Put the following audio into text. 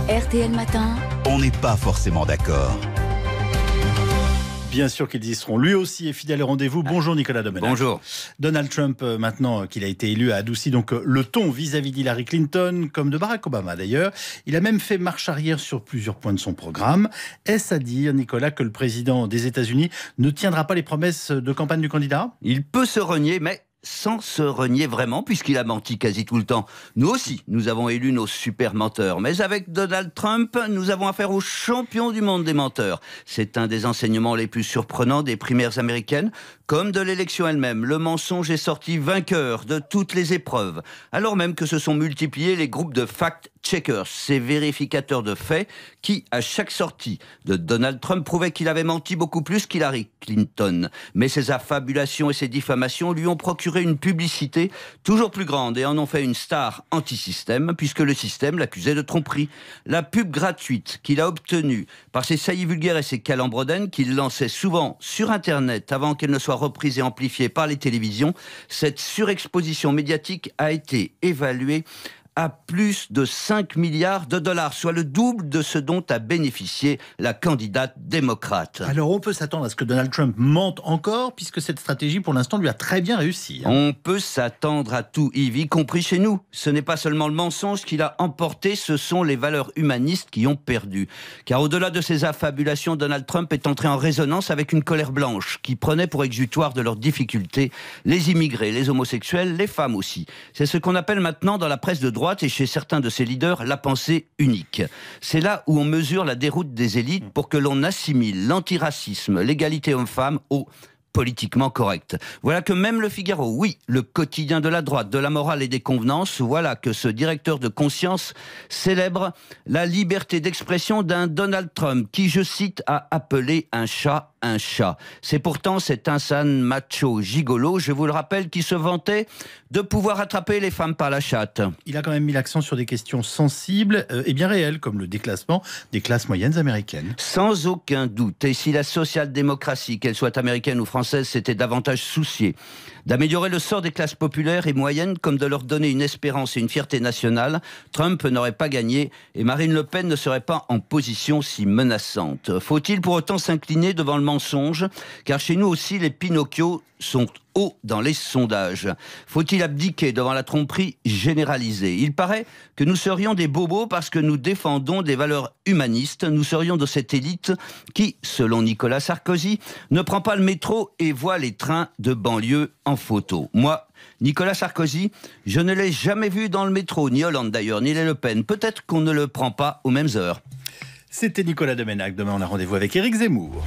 RTL Matin. On n'est pas forcément d'accord. Bien sûr qu'ils y seront. Lui aussi est fidèle au rendez-vous. Bonjour Nicolas Domenech. Bonjour. Donald Trump, maintenant qu'il a été élu, a adouci donc le ton vis-à-vis d'Hillary Clinton, comme de Barack Obama d'ailleurs. Il a même fait marche arrière sur plusieurs points de son programme. Est-ce à dire, Nicolas, que le président des États-Unis ne tiendra pas les promesses de campagne du candidat ? Il peut se renier, mais sans se renier vraiment, puisqu'il a menti quasi tout le temps. Nous aussi, nous avons élu nos super menteurs. Mais avec Donald Trump, nous avons affaire au champion du monde des menteurs. C'est un des enseignements les plus surprenants des primaires américaines, comme de l'élection elle-même. Le mensonge est sorti vainqueur de toutes les épreuves, alors même que se sont multipliés les groupes de fact-checkers, ces vérificateurs de faits qui, à chaque sortie de Donald Trump, prouvaient qu'il avait menti beaucoup plus qu'Hillary Clinton. Mais ces affabulations et ces diffamations lui ont procuré une publicité toujours plus grande et en ont fait une star anti-système, puisque le système l'accusait de tromperie. La pub gratuite qu'il a obtenue par ses saillies vulgaires et ses calembredaines qu'il lançait souvent sur Internet avant qu'elle ne soit reprise et amplifiée par les télévisions, cette surexposition médiatique a été évaluée à plus de 5 milliards de dollars, soit le double de ce dont a bénéficié la candidate démocrate. Alors on peut s'attendre à ce que Donald Trump mente encore, puisque cette stratégie pour l'instant lui a très bien réussi. On peut s'attendre à tout, Yves, y compris chez nous. Ce n'est pas seulement le mensonge qui l'a emporté, ce sont les valeurs humanistes qui ont perdu. Car au-delà de ces affabulations, Donald Trump est entré en résonance avec une colère blanche qui prenait pour exutoire de leurs difficultés les immigrés, les homosexuels, les femmes aussi. C'est ce qu'on appelle maintenant dans la presse de droite et chez certains de ses leaders la pensée unique. C'est là où on mesure la déroute des élites pour que l'on assimile l'antiracisme, l'égalité homme-femme au politiquement correct. Voilà que même le Figaro, oui, le quotidien de la droite, de la morale et des convenances, voilà que ce directeur de conscience célèbre la liberté d'expression d'un Donald Trump qui, je cite, a appelé un chat un chat. C'est pourtant cet insane macho gigolo, je vous le rappelle, qui se vantait de pouvoir attraper les femmes par la chatte. Il a quand même mis l'accent sur des questions sensibles et bien réelles, comme le déclassement des classes moyennes américaines. Sans aucun doute. Et si la social-démocratie, qu'elle soit américaine ou française, s'était davantage souciée d'améliorer le sort des classes populaires et moyennes, comme de leur donner une espérance et une fierté nationale, Trump n'aurait pas gagné et Marine Le Pen ne serait pas en position si menaçante. Faut-il pour autant s'incliner devant le mensonge ? Car chez nous aussi, les Pinocchio sont haut dans les sondages. Faut-il abdiquer devant la tromperie généralisée ? Il paraît que nous serions des bobos parce que nous défendons des valeurs humanistes. Nous serions de cette élite qui, selon Nicolas Sarkozy, ne prend pas le métro et voit les trains de banlieue en photo. Moi, Nicolas Sarkozy, je ne l'ai jamais vu dans le métro, ni Hollande d'ailleurs, ni les Le Pen. Peut-être qu'on ne le prend pas aux mêmes heures. C'était Nicolas Domenech. Demain, on a rendez-vous avec Éric Zemmour.